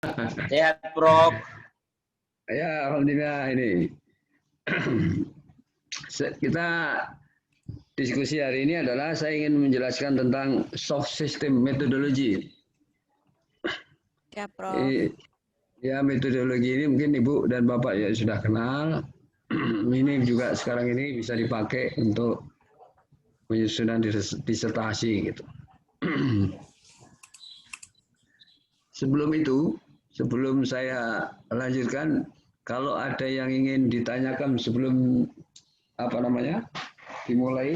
Sehat, Prof. Ya, alhamdulillah ini. Kita diskusi hari ini adalah saya ingin menjelaskan tentang soft system methodology. Ya, Prof. Ya, metodologi ini mungkin Ibu dan Bapak ya sudah kenal. Ini juga sekarang ini bisa dipakai untuk penyusunan disertasi gitu. Sebelum saya lanjutkan, kalau ada yang ingin ditanyakan sebelum dimulai,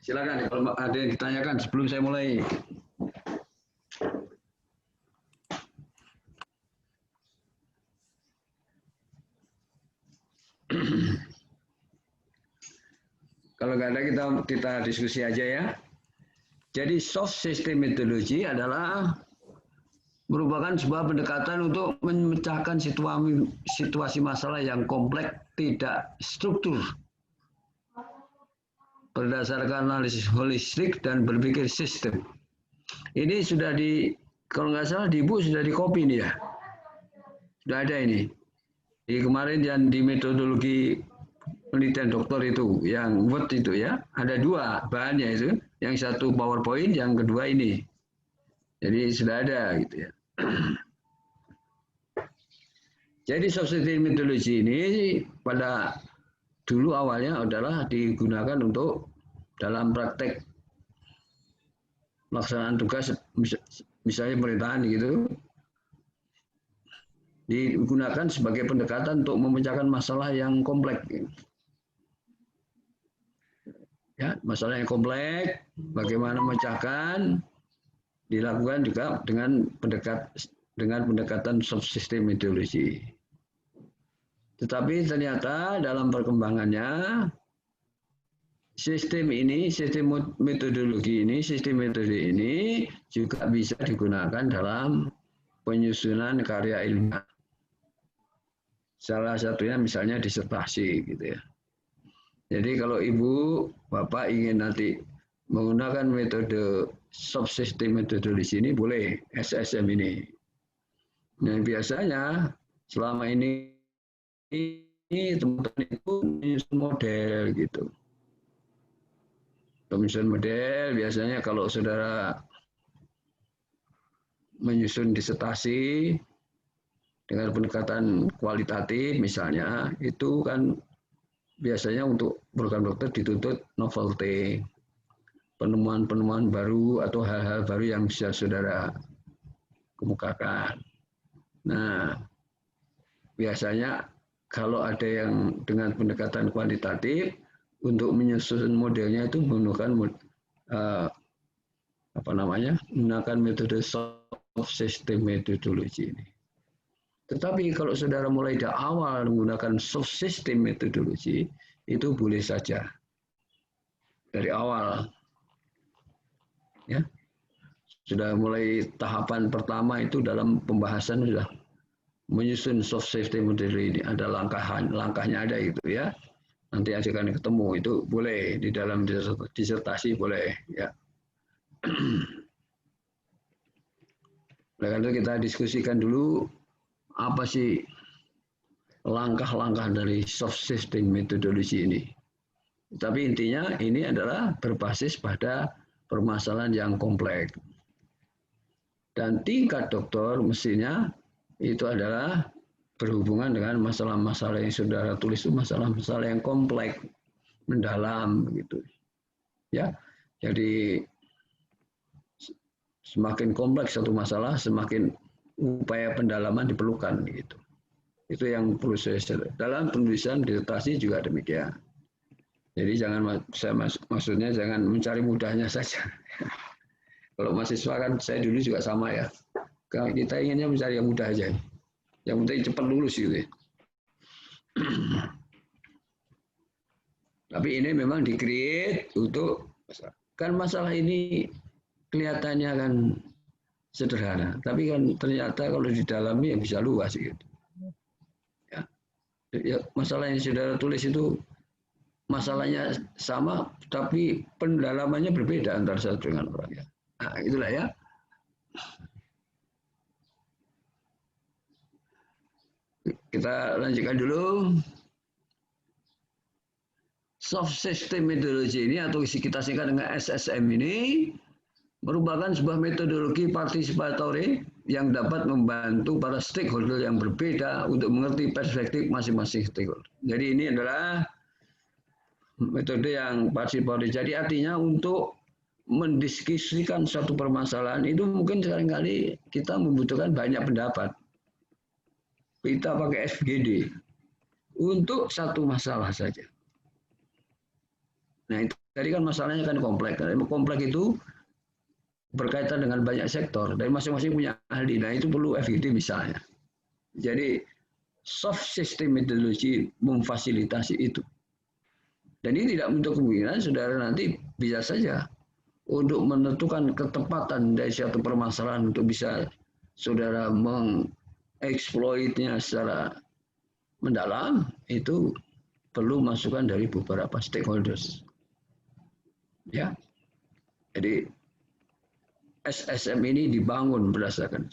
silakan kalau ada yang ditanyakan sebelum saya mulai. Kalau nggak ada kita diskusi aja ya. Jadi soft system methodology adalah merupakan sebuah pendekatan untuk memecahkan situasi masalah yang kompleks, tidak struktur, berdasarkan analisis holistik dan berpikir sistem. Ini sudah kalau nggak salah di Ibu sudah di copy nih ya. Sudah ada ini. Di kemarin yang di metodologi penelitian doktor itu, yang Word itu ya, ada dua bahannya itu. Yang satu PowerPoint, yang kedua ini. Jadi sudah ada gitu ya. Jadi soft system methodology ini pada dulu awalnya adalah digunakan untuk dalam praktek pelaksanaan tugas, misalnya pemerintahan gitu, digunakan sebagai pendekatan untuk memecahkan masalah yang kompleks. Ya, masalah yang kompleks, bagaimana memecahkan, dilakukan juga dengan pendekatan soft system methodology. Tetapi ternyata dalam perkembangannya sistem metode ini juga bisa digunakan dalam penyusunan karya ilmiah. Salah satunya misalnya disertasi gitu ya. Jadi kalau Ibu, Bapak ingin nanti menggunakan metode soft system methodology ini boleh, SSM ini. Nah biasanya selama ini teman-teman itu menyusun model gitu. Menyusun model biasanya kalau saudara menyusun disertasi dengan pendekatan kualitatif misalnya, itu kan biasanya untuk program dokter dituntut novelty, penemuan-penemuan baru atau hal-hal baru yang bisa saudara kemukakan. Nah, biasanya kalau ada yang dengan pendekatan kuantitatif, untuk menyusun modelnya itu menggunakan menggunakan metode soft system methodology ini. Tetapi kalau saudara mulai dari awal menggunakan soft system methodology, itu boleh saja dari awal. Ya. Sudah mulai tahapan pertama itu dalam pembahasan sudah menyusun soft system methodology ini, ada langkahnya ada itu ya. Nanti akan ketemu, itu boleh di dalam disertasi boleh ya. Oleh karena itu kita diskusikan dulu apa sih langkah-langkah dari soft system methodology ini. Tapi intinya ini adalah berbasis pada permasalahan yang kompleks. Dan tingkat doktor mestinya itu adalah berhubungan dengan masalah-masalah yang saudara tulis itu masalah-masalah yang kompleks, mendalam gitu. Ya. Jadi semakin kompleks satu masalah, semakin upaya pendalaman diperlukan gitu. Itu yang perlu saya dalam penulisan disertasi juga demikian. Jadi maksudnya jangan mencari mudahnya saja. Kalau mahasiswa kan saya dulu juga sama ya. Kalau kita inginnya mencari yang mudah aja. Yang penting cepat lulus gitu. Tapi ini memang di-create untuk kan masalah ini kelihatannya kan sederhana, tapi kan ternyata kalau didalami ya bisa luas gitu. Ya, masalah yang saudara tulis itu masalahnya sama, tapi pendalamannya berbeda antara satu dengan orang ya. Nah, itulah ya. Kita lanjutkan dulu. Soft System Methodology ini atau kita singkat dengan SSM ini merupakan sebuah metodologi partisipatory yang dapat membantu para stakeholder yang berbeda untuk mengerti perspektif masing-masing stakeholder. Jadi ini adalah metode yang partisipatory. Jadi artinya untuk mendiskusikan suatu permasalahan itu mungkin seringkali kita membutuhkan banyak pendapat. Kita pakai FGD untuk satu masalah saja. Nah, itu tadi kan masalahnya kan kompleks. Kompleks itu berkaitan dengan banyak sektor dan masing-masing punya ahli. Nah, itu perlu FGD misalnya. Jadi soft system methodology memfasilitasi itu. Dan ini tidak menutup kemungkinan saudara nanti bisa saja untuk menentukan ketepatan dari suatu permasalahan untuk bisa saudara mengeksploitnya secara mendalam, itu perlu masukan dari beberapa stakeholders. Ya, jadi SSM ini dibangun berdasarkan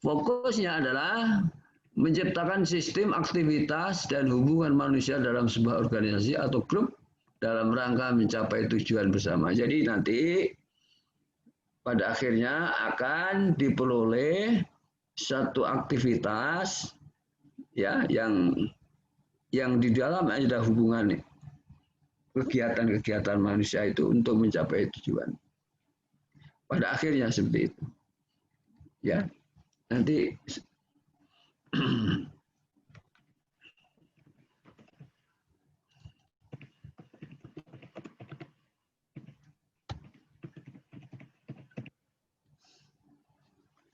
fokusnya adalah menciptakan sistem aktivitas dan hubungan manusia dalam sebuah organisasi atau grup dalam rangka mencapai tujuan bersama. Jadi nanti pada akhirnya akan diperoleh satu aktivitas ya yang di dalam ada hubungan kegiatan-kegiatan manusia itu untuk mencapai tujuan. Pada akhirnya seperti itu. Ya. Nanti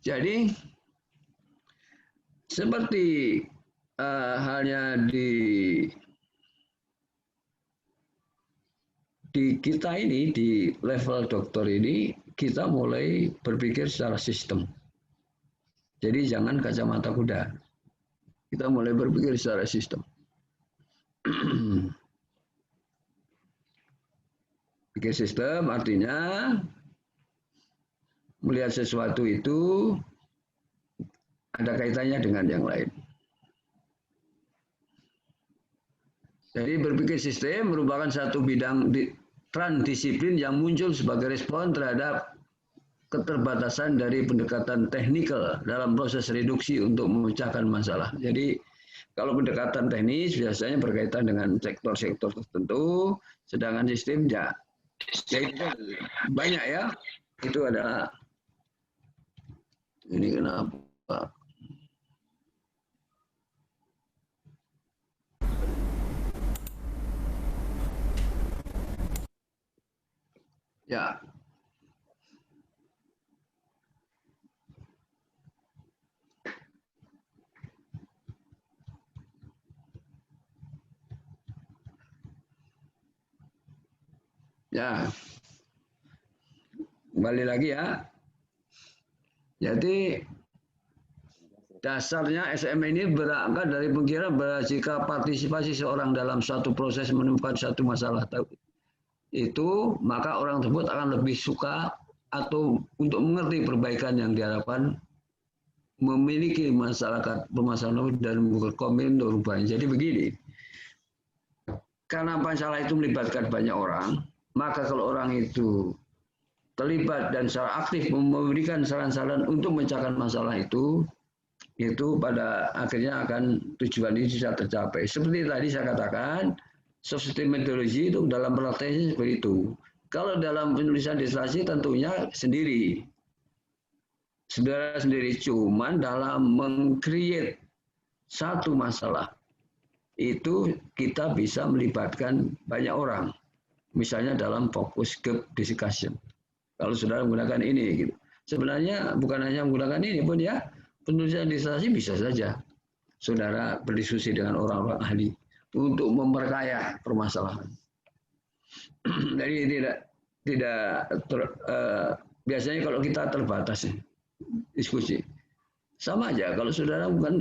jadi seperti halnya di kita ini, di level dokter ini, kita mulai berpikir secara sistem. Jadi jangan kacamata kuda. Kita mulai berpikir secara sistem. Pikir sistem artinya melihat sesuatu itu ada kaitannya dengan yang lain. Jadi berpikir sistem merupakan satu bidang transdisiplin yang muncul sebagai respon terhadap keterbatasan dari pendekatan teknikal dalam proses reduksi untuk memecahkan masalah. Jadi kalau pendekatan teknis biasanya berkaitan dengan sektor-sektor tertentu, sedangkan sistem ya itu banyak ya. Itu adalah ini kenapa? Ya. Ya. Kembali lagi ya. Jadi dasarnya SM ini berangkat dari pengkira bahwa jika partisipasi seorang dalam satu proses menemukan satu masalah itu, maka orang tersebut akan lebih suka atau untuk mengerti perbaikan yang diharapkan memiliki permasalahan dan berkomitmen untuk rubahnya. Jadi begini, karena masalah itu melibatkan banyak orang, maka kalau orang itu terlibat dan secara aktif memberikan saran-saran untuk memecahkan masalah itu pada akhirnya akan tujuan ini bisa tercapai. Seperti tadi saya katakan, soft system methodology itu dalam prakteknya seperti itu. Kalau dalam penulisan disertasi tentunya sendiri. Saudara sendiri, cuman dalam meng-create satu masalah itu kita bisa melibatkan banyak orang. Misalnya dalam focus group discussion. Kalau saudara menggunakan ini gitu. Sebenarnya bukan hanya menggunakan ini pun ya, penulisan disertasi bisa saja saudara berdiskusi dengan orang-orang ahli untuk memperkaya permasalahan. Jadi biasanya kalau kita terbatas diskusi, sama aja kalau saudara bukan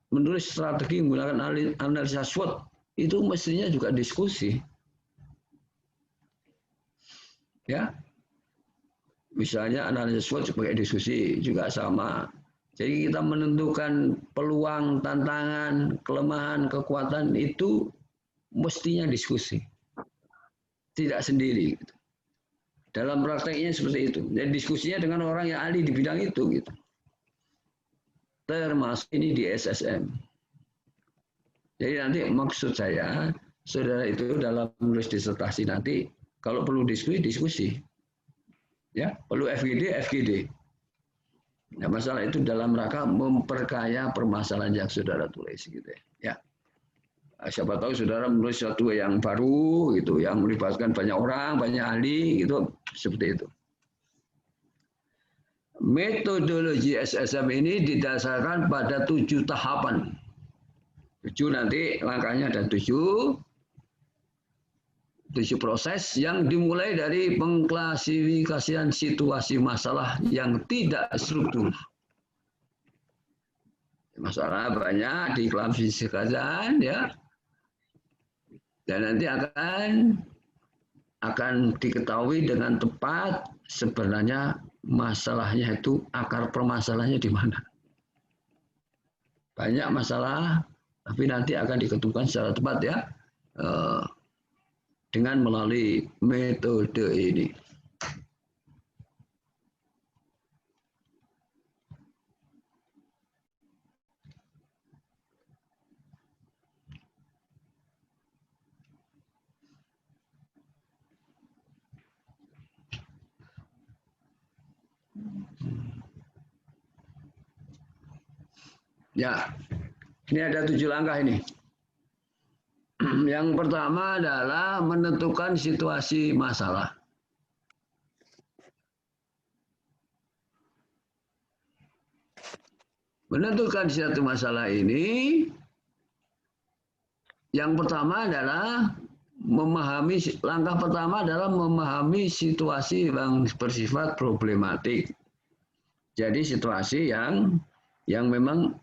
menulis strategi menggunakan analisa SWOT, itu mestinya juga diskusi. Ya. Misalnya analisis SWOT sebagai diskusi juga sama. Jadi kita menentukan peluang, tantangan, kelemahan, kekuatan itu mestinya diskusi. Tidak sendiri. Gitu. Dalam prakteknya seperti itu. Jadi diskusinya dengan orang yang ahli di bidang itu. Gitu. Termasuk ini di SSM. Jadi nanti maksud saya, saudara itu dalam menulis disertasi nanti, kalau perlu diskusi. Ya, perlu FGD. Nah, masalah itu dalam rangka memperkaya permasalahan yang saudara tulis gitu ya. Nah, siapa tahu saudara menulis sesuatu yang baru gitu, yang melibatkan banyak orang, banyak ahli gitu, seperti itu. Metodologi SSM ini didasarkan pada 7 tahapan. 7 nanti langkahnya ada 7 proses yang dimulai dari pengklasifikasian situasi masalah yang tidak struktur. Masalah banyak diklasifikasikan ya. Dan nanti akan diketahui dengan tepat sebenarnya masalahnya itu akar permasalahannya di mana. Banyak masalah tapi nanti akan diketemukan secara tepat ya. Dengan melalui metode ini. Ya, ini ada 7 langkah ini. Yang pertama adalah menentukan situasi masalah. Menentukan situasi masalah ini, yang pertama adalah langkah pertama adalah memahami situasi yang bersifat problematik. Jadi situasi yang memang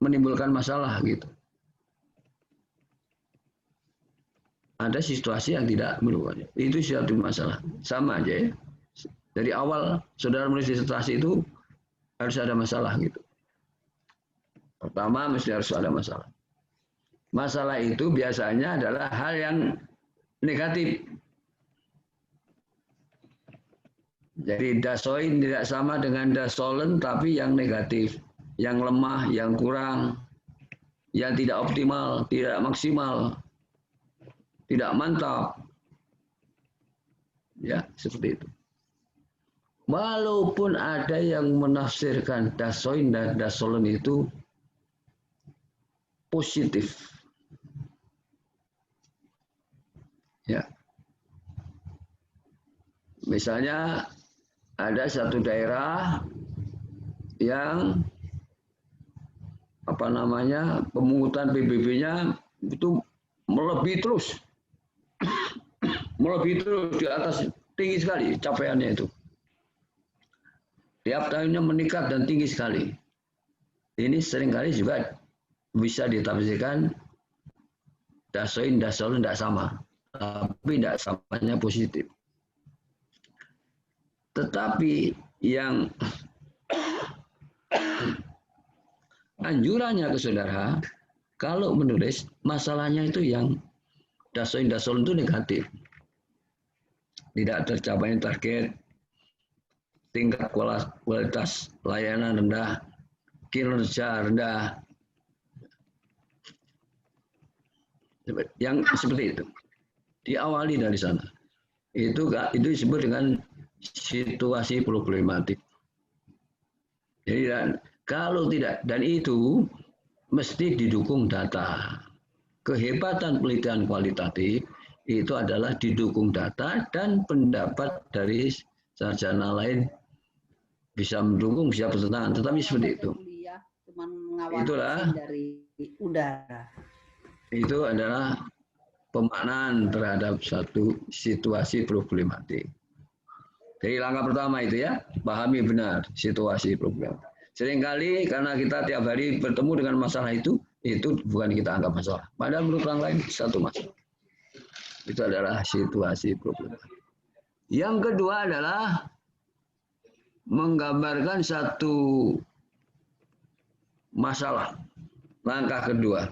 menimbulkan masalah gitu. Ada situasi yang tidak menimbulkan. Itu suatu masalah. Sama aja ya. Dari awal saudara menulis disertasi itu harus ada masalah gitu. Pertama mesti harus ada masalah. Masalah itu biasanya adalah hal yang negatif. Jadi dasoin tidak sama dengan dasolen tapi yang negatif. Yang lemah, yang kurang, yang tidak optimal, tidak maksimal. Tidak mantap. Ya, seperti itu. Walaupun ada yang menafsirkan dasoin dan dasolen itu positif. Ya. Misalnya ada satu daerah yang pemungutan PBB-nya itu melebihi terus di atas, tinggi sekali capaiannya itu. Tiap tahunnya meningkat dan tinggi sekali. Ini seringkali juga bisa ditafsirkan dasoin, dasolen tidak sama. Tapi tidak samanya positif. Tetapi yang anjurannya ke saudara, kalau menulis masalahnya itu yang dasoin, dasolen itu negatif. Tidak tercapai target, tingkat kualitas layanan rendah, kinerja rendah. Yang seperti itu. Diawali dari sana. Itu disebut dengan situasi problematik. Jadi kalau tidak, dan itu mesti didukung data. Kehebatan penelitian kualitatif itu adalah didukung data dan pendapat dari sarjana lain bisa mendukung, bisa bertentangan, tetapi seperti itu. Itulah dari udara. Itu adalah pemaknaan terhadap satu situasi problematik. Jadi langkah pertama itu ya, pahami benar situasi problematik. Seringkali karena kita tiap hari bertemu dengan masalah itu bukan kita anggap masalah. Padahal menurut orang lain satu masalah. Itu adalah situasi problematik. Yang kedua adalah menggambarkan satu masalah. Langkah kedua.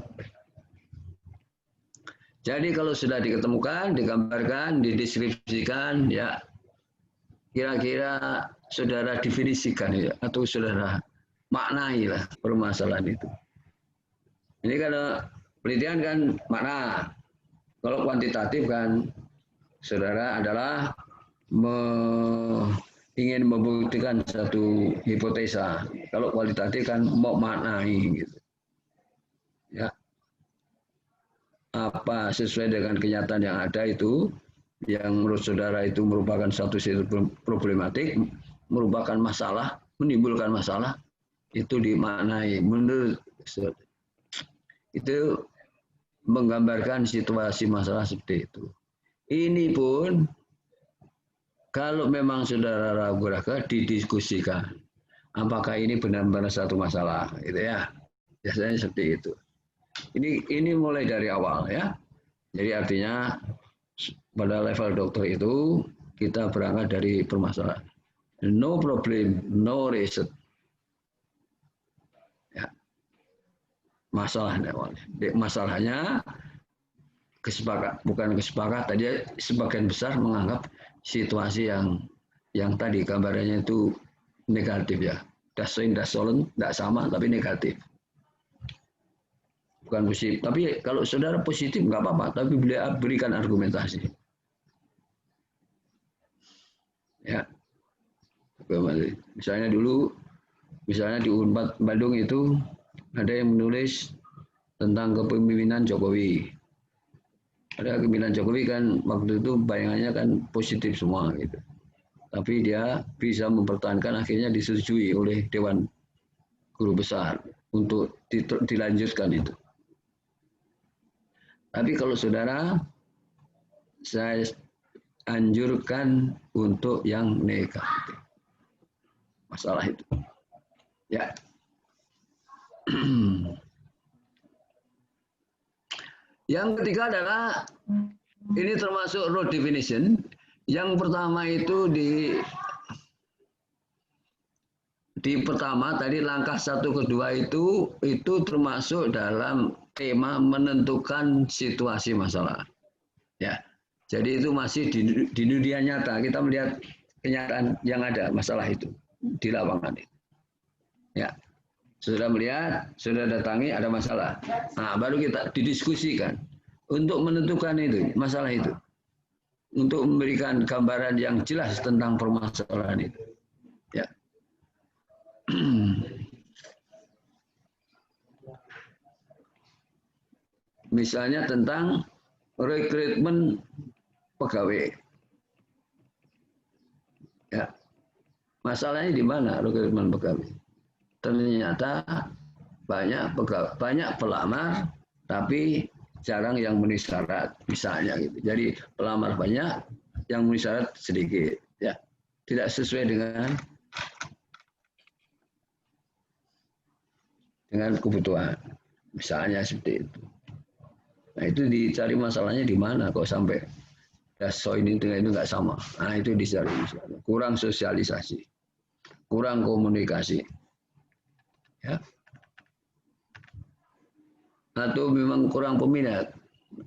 Jadi kalau sudah diketemukan, digambarkan, dideskripsikan, ya kira-kira saudara definisikan ya, atau saudara maknai lah permasalahan itu. Ini kalau penelitian kan makna. Kalau kuantitatif kan saudara adalah ingin membuktikan satu hipotesa. Kalau kualitatif kan mau maknai gitu. Ya. Apa sesuai dengan kenyataan yang ada itu, yang menurut saudara itu merupakan satu problematik, merupakan masalah, menimbulkan masalah, itu dimaknai. Menurut itu menggambarkan situasi masalah seperti itu. Ini pun kalau memang saudara ragu-ragu didiskusikan. Apakah ini benar-benar satu masalah, gitu ya? Biasanya seperti itu. Ini mulai dari awal ya. Jadi artinya pada level dokter itu kita berangkat dari permasalahan. No problem, no reason. Ya. Masalahnya bukan kesepakat. Tadi sebagian besar menganggap situasi yang tadi gambarannya itu negatif ya. Dasoin, dasolen, tidak sama tapi negatif. Bukan positif. Tapi kalau saudara positif nggak apa-apa, tapi berikan argumentasi. Ya, misalnya di Unpad Bandung itu ada yang menulis tentang kepemimpinan Jokowi. Ada kepemimpinan Jokowi kan waktu itu bayangannya kan positif semua gitu. Tapi dia bisa mempertahankan, akhirnya disetujui oleh Dewan Guru Besar untuk dilanjutkan itu. Tapi kalau saudara, saya anjurkan untuk yang negatif. Masalah itu. Ya. Yang ketiga adalah, ini termasuk road definition. Yang pertama itu di pertama tadi langkah 1 kedua itu termasuk dalam tema menentukan situasi masalah. Ya. Jadi itu masih di dunia nyata. Kita melihat kenyataan yang ada masalah itu di lapangan itu. Ya. Sudah melihat, sudah datangi ada masalah. Nah, baru kita didiskusikan untuk menentukan itu, masalah itu. Untuk memberikan gambaran yang jelas tentang permasalahan itu. Ya. Misalnya tentang rekrutmen pegawai. Ya. Masalahnya di mana rekrutmen pegawai? Ternyata banyak pelamar tapi jarang yang memenuhi syarat, misalnya gitu. Jadi pelamar banyak, yang memenuhi syarat sedikit, ya. Tidak sesuai dengan kebutuhan. Misalnya seperti itu. Nah, itu dicari masalahnya di mana kok sampai daso ini dengan itu nggak sama. Nah, itu dicari masalahnya. Kurang sosialisasi, kurang komunikasi. Ya. Atau memang kurang peminat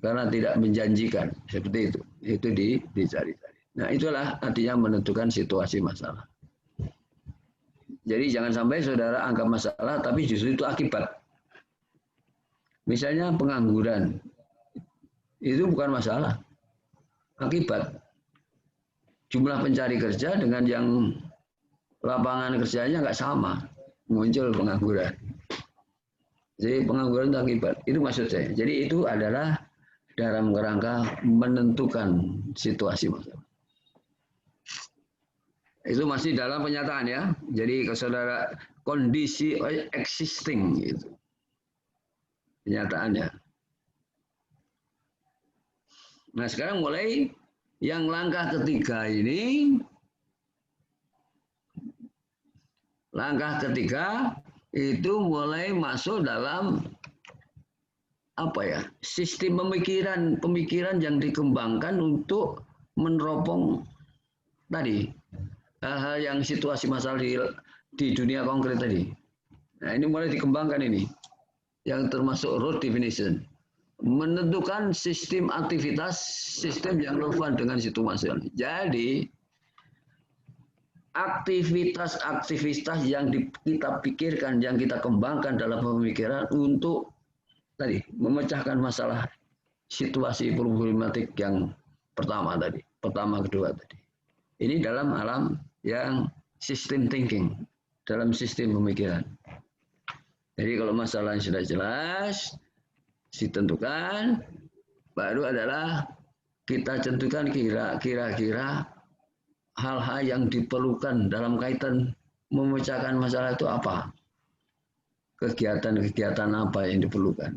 karena tidak menjanjikan, seperti itu dicari-cari. Nah, itulah artinya menentukan situasi masalah. Jadi jangan sampai saudara anggap masalah tapi justru itu akibat. Misalnya pengangguran itu bukan masalah, akibat. Jumlah pencari kerja dengan yang lapangan kerjanya nggak sama, muncul pengangguran. Jadi pengangguran itu akibat. Itu maksud saya. Jadi itu adalah dalam kerangka menentukan situasi masalah. Itu masih dalam penyataan ya. Jadi ke saudara kondisi existing gitu. Penyataannya. Nah, sekarang mulai yang langkah ketiga ini. Langkah ketiga itu mulai masuk dalam apa ya? Sistem pemikiran yang dikembangkan untuk meneropong tadi, hal-hal yang situasi masalah di dunia konkret tadi. Nah, ini mulai dikembangkan ini, yang termasuk root definition. Menentukan sistem aktivitas, sistem yang relevan dengan situasi. Jadi, aktivitas-aktivitas yang kita pikirkan, yang kita kembangkan dalam pemikiran untuk tadi memecahkan masalah situasi problematik yang pertama tadi, pertama kedua tadi. Ini dalam alam yang sistem thinking, dalam sistem pemikiran. Jadi kalau masalah yang sudah jelas, ditentukan, baru adalah kita tentukan kira-kira hal-hal yang diperlukan dalam kaitan memecahkan masalah itu apa. Kegiatan-kegiatan apa yang diperlukan.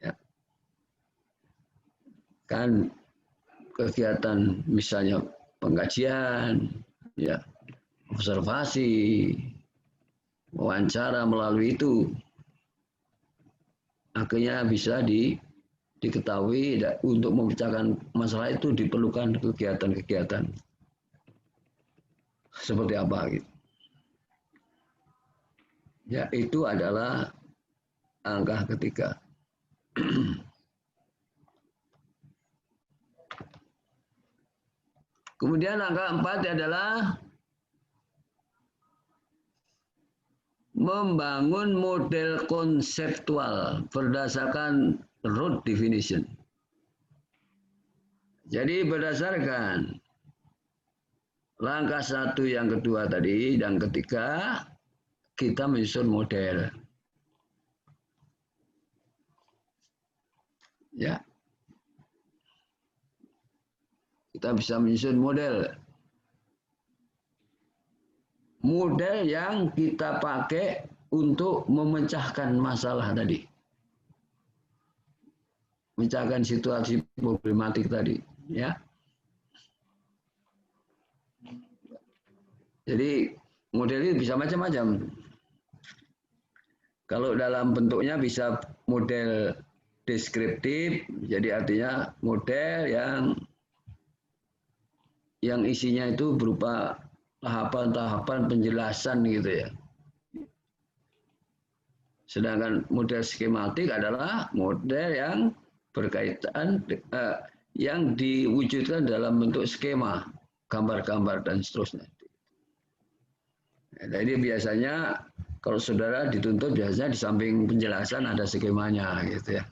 Ya. Kan kegiatan misalnya pengkajian, ya, observasi, wawancara melalui itu akhirnya bisa diketahui untuk memecahkan masalah itu diperlukan kegiatan-kegiatan seperti apa gitu. Ya, itu adalah angka ketiga. Kemudian angka 4 adalah membangun model konseptual berdasarkan root definition. Jadi berdasarkan langkah 1 yang kedua tadi dan ketiga, kita menyusun model. Ya. Kita bisa menyusun model. Model yang kita pakai untuk memecahkan masalah tadi. Memecahkan situasi problematik tadi, ya. Jadi model ini bisa macam-macam. Kalau dalam bentuknya bisa model deskriptif, jadi artinya model yang isinya itu berupa tahapan-tahapan penjelasan gitu ya. Sedangkan model skematik adalah model yang berkaitan yang diwujudkan dalam bentuk skema, gambar-gambar dan seterusnya. Jadi biasanya kalau saudara dituntut biasanya di samping penjelasan ada skemanya gitu ya.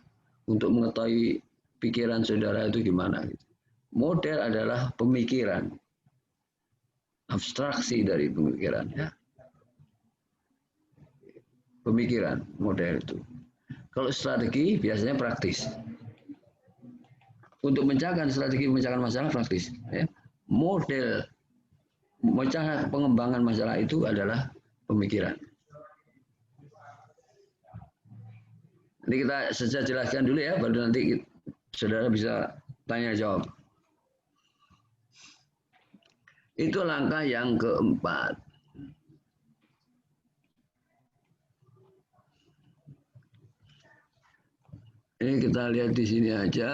Untuk mengetahui pikiran saudara itu gimana gitu. Model adalah pemikiran. Abstraksi dari pemikiran ya. Pemikiran model itu. Kalau strategi biasanya praktis. Untuk memecahkan strategi memecahkan masalah praktis ya. Model memecahkan pengembangan masalah itu adalah pemikiran. Nanti kita saja jelaskan dulu ya, baru nanti saudara bisa tanya jawab. Itu langkah yang keempat. Ini kita lihat di sini aja.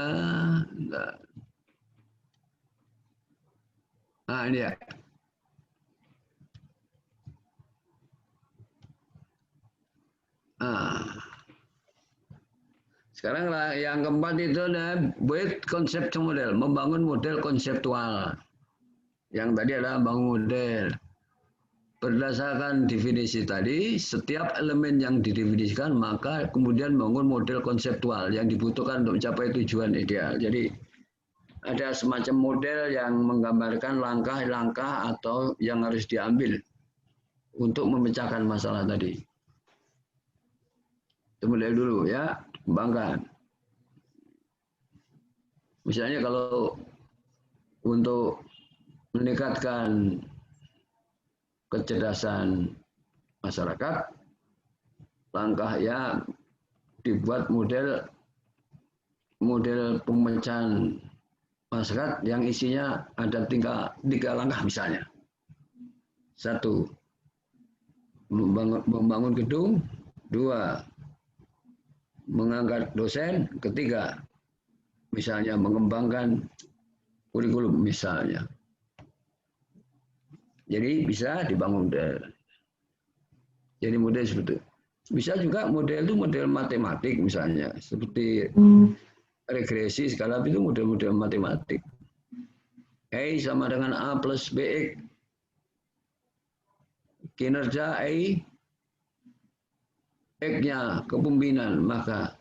Nah, ini ya. Sekarang yang keempat itu adalah build conceptual model, membangun model konseptual. Yang tadi adalah membangun model. Berdasarkan definisi tadi, setiap elemen yang didefinisikan maka kemudian membangun model konseptual yang dibutuhkan untuk mencapai tujuan ideal. Jadi ada semacam model yang menggambarkan langkah-langkah atau yang harus diambil untuk memecahkan masalah tadi. Itu model dulu ya, kembangkan. Misalnya kalau untuk meningkatkan kecerdasan masyarakat, langkahnya dibuat model pemecahan masyarakat yang isinya ada tiga langkah misalnya. 1, membangun gedung. 2, mengangkat dosen. 3, misalnya mengembangkan kurikulum misalnya. Jadi bisa dibangun model. Jadi model seperti itu. Bisa juga model itu model matematik misalnya, seperti regresi skala itu model-model matematik. A sama dengan A plus BX. Kinerja A, X-nya kepemimpinan, maka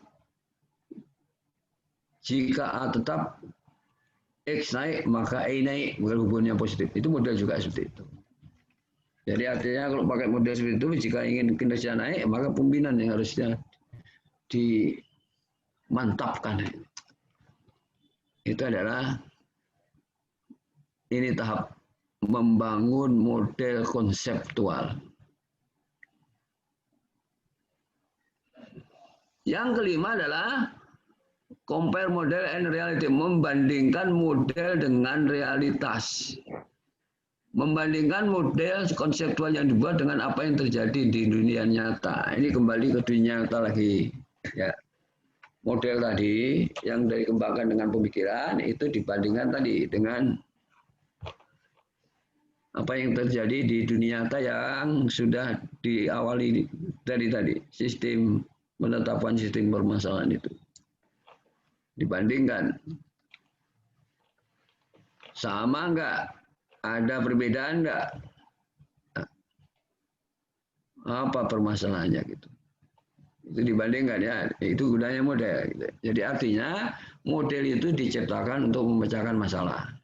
jika A tetap, X naik, maka A naik, hubungannya positif. Itu model juga seperti itu. Jadi artinya kalau pakai model seperti itu, jika ingin kinerja naik, maka pemimpinan yang harusnya dimantapkan. Itu adalah ini tahap membangun model konseptual. Yang kelima adalah compare model and reality, membandingkan model dengan realitas. Membandingkan model konseptual yang dibuat dengan apa yang terjadi di dunia nyata. Ini kembali ke dunia nyata lagi. Ya. Model tadi yang dikembangkan dengan pemikiran itu dibandingkan tadi dengan apa yang terjadi di dunia nyata yang sudah diawali dari tadi. Sistem penetapan sistem permasalahan itu. Dibandingkan. Sama enggak? Ada perbedaan enggak? Apa permasalahannya gitu? Itu dibandingkan ya, itu gunanya model. Gitu. Jadi artinya model itu diciptakan untuk memecahkan masalah.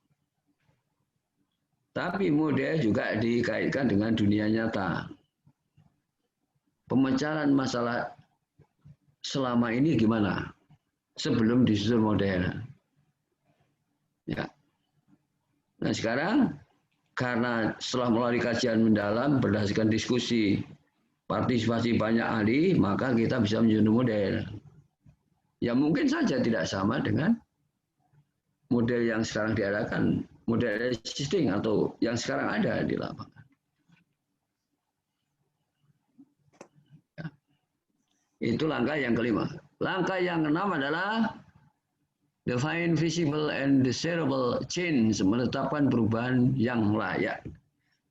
Tapi model juga dikaitkan dengan dunia nyata. Pemecahan masalah selama ini gimana? Sebelum disusun model. Ya. Nah sekarang karena setelah melalui kajian mendalam berdasarkan diskusi partisipasi banyak ahli, maka kita bisa menyusun model. Ya mungkin saja tidak sama dengan model yang sekarang diadakan, model existing atau yang sekarang ada di lapangan. Ya. Itu langkah yang kelima. Langkah yang keenam adalah define visible and desirable change, menetapkan perubahan yang layak.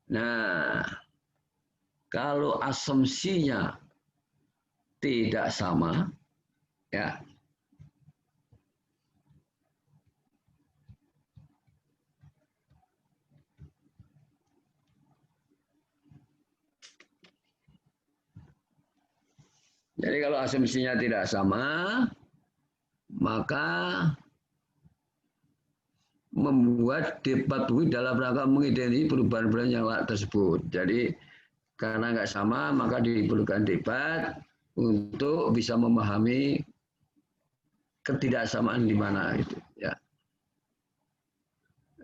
Nah, kalau asumsinya tidak sama, ya. Jadi kalau asumsinya tidak sama, maka membuat debat dalam rangka mengidentifikasi perubahan-perubahan yang tersebut. Jadi karena nggak sama, maka diperlukan debat untuk bisa memahami ketidaksamaan di mana itu. Ya.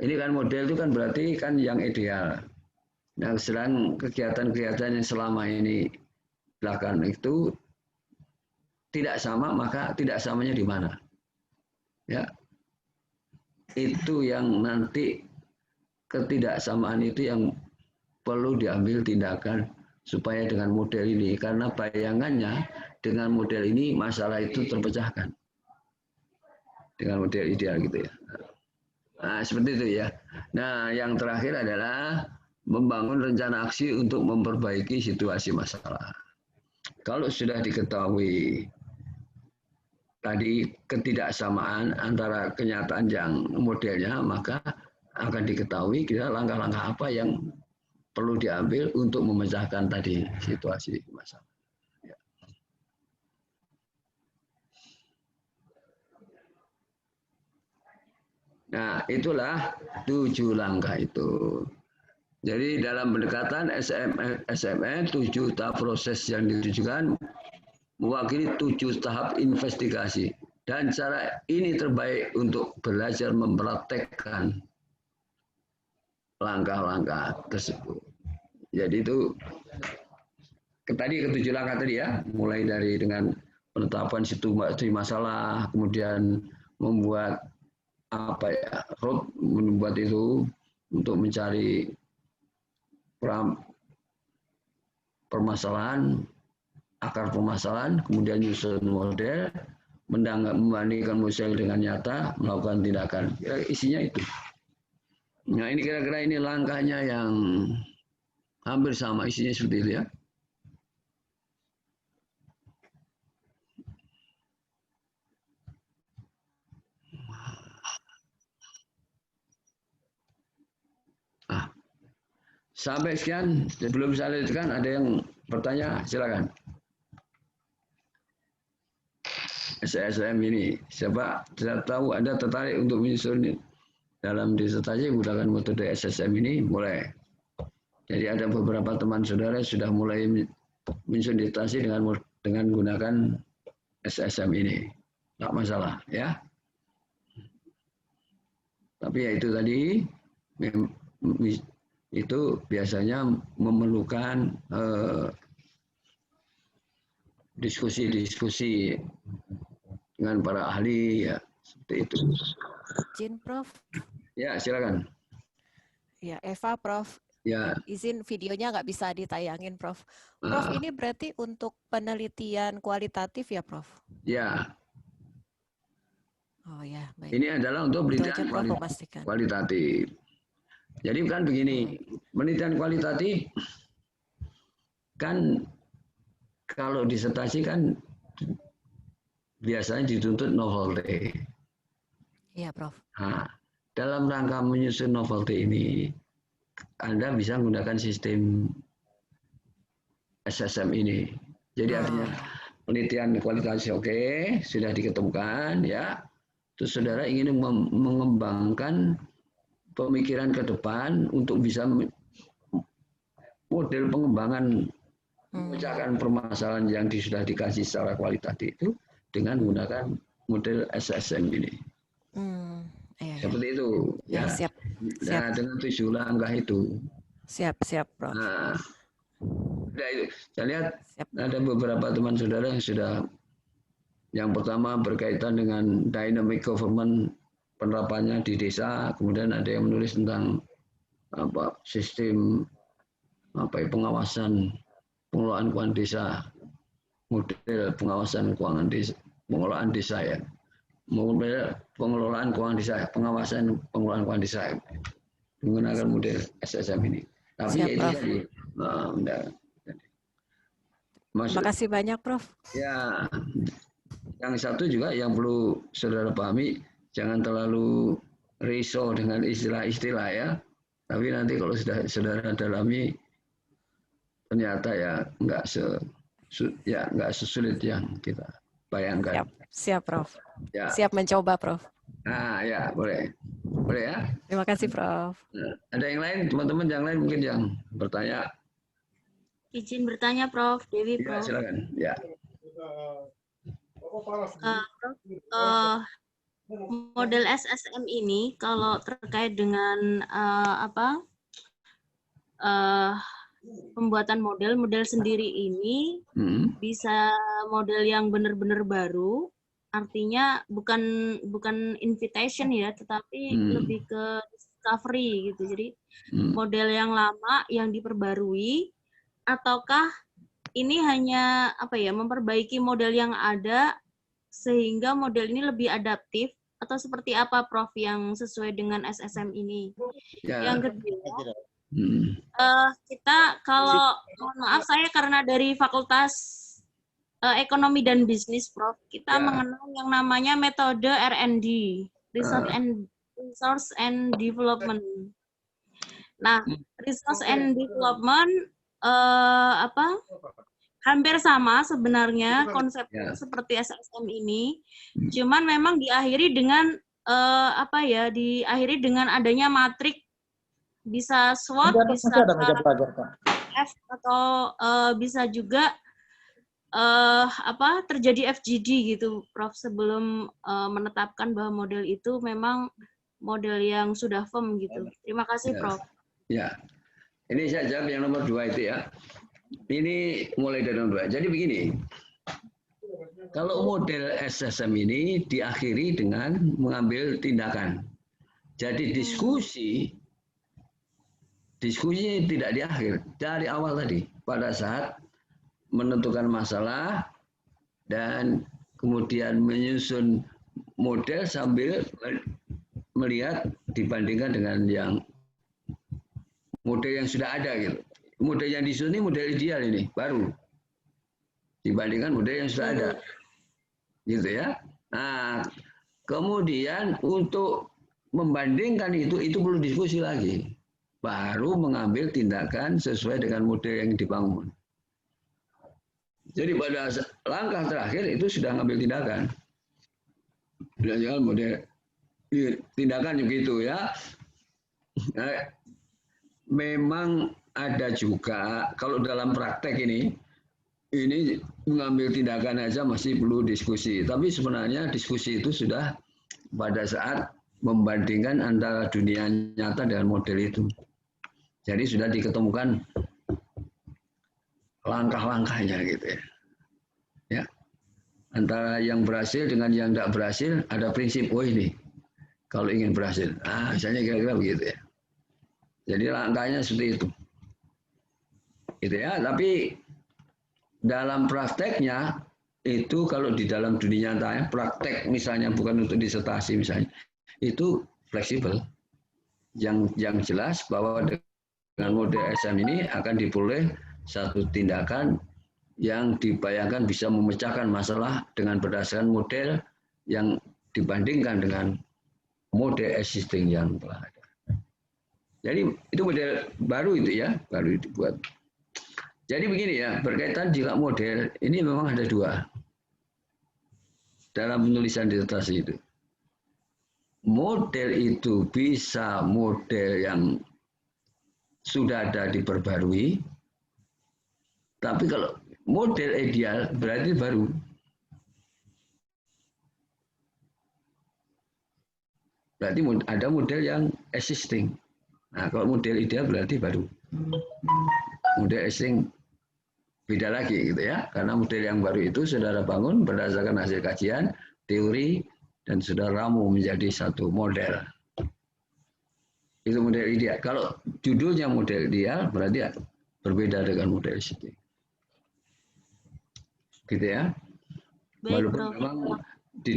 Ini kan model itu kan berarti kan yang ideal. Nah, sedang kegiatan-kegiatan yang selama ini dilakukan itu tidak sama, maka tidak samanya di mana? Ya. Itu yang nanti ketidaksamaan itu yang perlu diambil tindakan supaya dengan model ini, karena bayangannya dengan model ini masalah itu terpecahkan dengan model ideal gitu ya. Nah, seperti itu ya. Nah, yang terakhir adalah membangun rencana aksi untuk memperbaiki situasi masalah. Kalau sudah diketahui tadi ketidaksamaan antara kenyataan yang modelnya, maka akan diketahui kira langkah-langkah apa yang perlu diambil untuk memecahkan tadi situasi masalah. Ya. Nah, itulah 7 langkah itu. Jadi dalam pendekatan SME 7 tahap proses yang ditujukan mewakili 7 tahap investigasi. Dan cara ini terbaik untuk belajar mempraktekkan langkah-langkah tersebut. Jadi itu tadi ke-7 langkah tadi ya, mulai dari dengan penetapan situasi masalah, kemudian membuat apa ya, road membuat itu untuk mencari permasalahan, akar permasalahan, kemudian nyusun model, membandingkan model dengan nyata, melakukan tindakan. Ya, isinya itu. Nah, ini kira-kira ini langkahnya yang hampir sama, isinya seperti itu ya. Ah, sampai sekian, sebelum saya lanjutkan, ada yang bertanya, silakan. SSM ini, siapa tidak tahu Anda tertarik untuk menyusun dalam disertasi menggunakan metode SSM ini, boleh. Jadi ada beberapa teman saudara sudah mulai menyusun disertasi dengan menggunakan SSM ini, tak masalah ya. Tapi ya itu tadi, itu biasanya memerlukan diskusi-diskusi dengan para ahli ya, seperti itu. Izin, Prof. Ya, silakan. Ya, Eva, Prof. Ya. Izin videonya nggak bisa ditayangin, Prof. Prof, ini berarti untuk penelitian kualitatif ya, Prof? Ya. Oh ya, baik. Ini adalah untuk penelitian kualitatif. Jadi kan begini, penelitian kualitatif kan kalau disertasi kan biasanya dituntut novelty. Iya, Prof. Nah, dalam rangka menyusun novelty ini, Anda bisa menggunakan sistem SSM ini. Jadi artinya penelitian kualitatif oke, sudah diketemukan ya. Terus saudara ingin mengembangkan pemikiran ke depan untuk bisa model pengembangan memecahkan permasalahan yang sudah dikasih secara kualitatif itu dengan menggunakan model SSM ini. Seperti itu ya. Siap. Nah, dengan 7 langkah itu. Siap, Prof. Nah, itu. Saya lihat ada beberapa teman saudara yang sudah, yang pertama berkaitan dengan dynamic government, penerapannya di desa, kemudian ada yang menulis tentang sistem pengawasan pengelolaan keuangan desa, model pengawasan keuangan desa, pengelolaan desa ya, model pengelolaan keuangan desa, pengawasan pengelolaan keuangan desa menggunakan model SSM ini. Tapi siap, itu Prof. tadi, terima kasih banyak, Prof. Ya, yang satu juga yang perlu saudara pahami, jangan terlalu risau dengan istilah-istilah ya. Tapi nanti kalau sudah saudara dalami, ternyata ya nggak sesulit yang kita bayangkan. Siap, Prof. Ya. Siap mencoba, Prof. Nah, ya boleh ya. Terima kasih, Prof. Nah, ada yang lain, teman-teman yang lain mungkin yang bertanya. Izin bertanya, Prof. Dewi, Prof. Ya, silakan. Ya. Model SSM ini kalau terkait dengan pembuatan model sendiri ini bisa model yang benar-benar baru, artinya bukan invitation ya, tetapi lebih ke discovery gitu. Jadi model yang lama yang diperbarui, ataukah ini hanya memperbaiki model yang ada sehingga model ini lebih adaptif, atau seperti apa, Prof, yang sesuai dengan SSM ini? Ya. Yang kedua, kita kalau, mohon maaf saya karena dari Fakultas Ekonomi dan Bisnis, Prof, kita mengenal yang namanya metode R&D, Research and Development. Nah, Research and Development hampir sama sebenarnya konsepnya seperti SSM ini, cuman memang diakhiri dengan diakhiri dengan adanya matrik, bisa SWOT, bisa F, atau bisa juga terjadi FGD gitu, Prof, sebelum menetapkan bahwa model itu memang model yang sudah firm gitu. Terima kasih, Prof. Ya, ini saya jawab yang nomor 2 itu ya. Ini mulai dari nomor 2. Jadi begini, kalau model SSM ini diakhiri dengan mengambil tindakan. Jadi diskusi tidak di akhir, dari awal tadi, pada saat menentukan masalah dan kemudian menyusun model sambil melihat dibandingkan dengan yang model yang sudah ada gitu. Model yang disusun ini model ideal ini, baru. Dibandingkan model yang sudah ada. Gitu ya. Nah, kemudian untuk membandingkan itu perlu diskusi lagi. Baru mengambil tindakan sesuai dengan model yang dibangun. Jadi pada langkah terakhir itu sudah ngambil tindakan. Jangan model tindakan begitu ya. Nah, memang ada juga kalau dalam praktek ini mengambil tindakan aja masih perlu diskusi. Tapi sebenarnya diskusi itu sudah pada saat membandingkan antara dunia nyata dengan model itu. Jadi sudah diketemukan langkah-langkahnya gitu ya. Ya. Antara yang berhasil dengan yang tidak berhasil ada prinsip, oh ini kalau ingin berhasil. Misalnya kira-kira begitu ya. Jadi langkahnya seperti itu. Gitu ya, tapi dalam prakteknya itu kalau di dalam dunia nyata praktek misalnya bukan untuk disertasi misalnya itu fleksibel. Yang jelas bahwa dengan model SM ini akan diperoleh satu tindakan yang dibayangkan bisa memecahkan masalah dengan berdasarkan model yang dibandingkan dengan model existing yang telah ada. Jadi itu model baru itu ya, baru dibuat. Jadi begini ya, berkaitan jika model ini memang ada dua dalam penulisan disertasi itu. Model itu bisa model yang sudah ada diperbarui, tapi kalau model ideal berarti baru. Berarti ada model yang existing. Nah, kalau model ideal berarti baru. Model existing beda lagi gitu ya, karena model yang baru itu saudara bangun berdasarkan hasil kajian, teori, dan sudah ramu menjadi satu model. Itu model ideal. Kalau judulnya model ideal berarti berbeda dengan model existing. Gitu ya. Walaupun memang di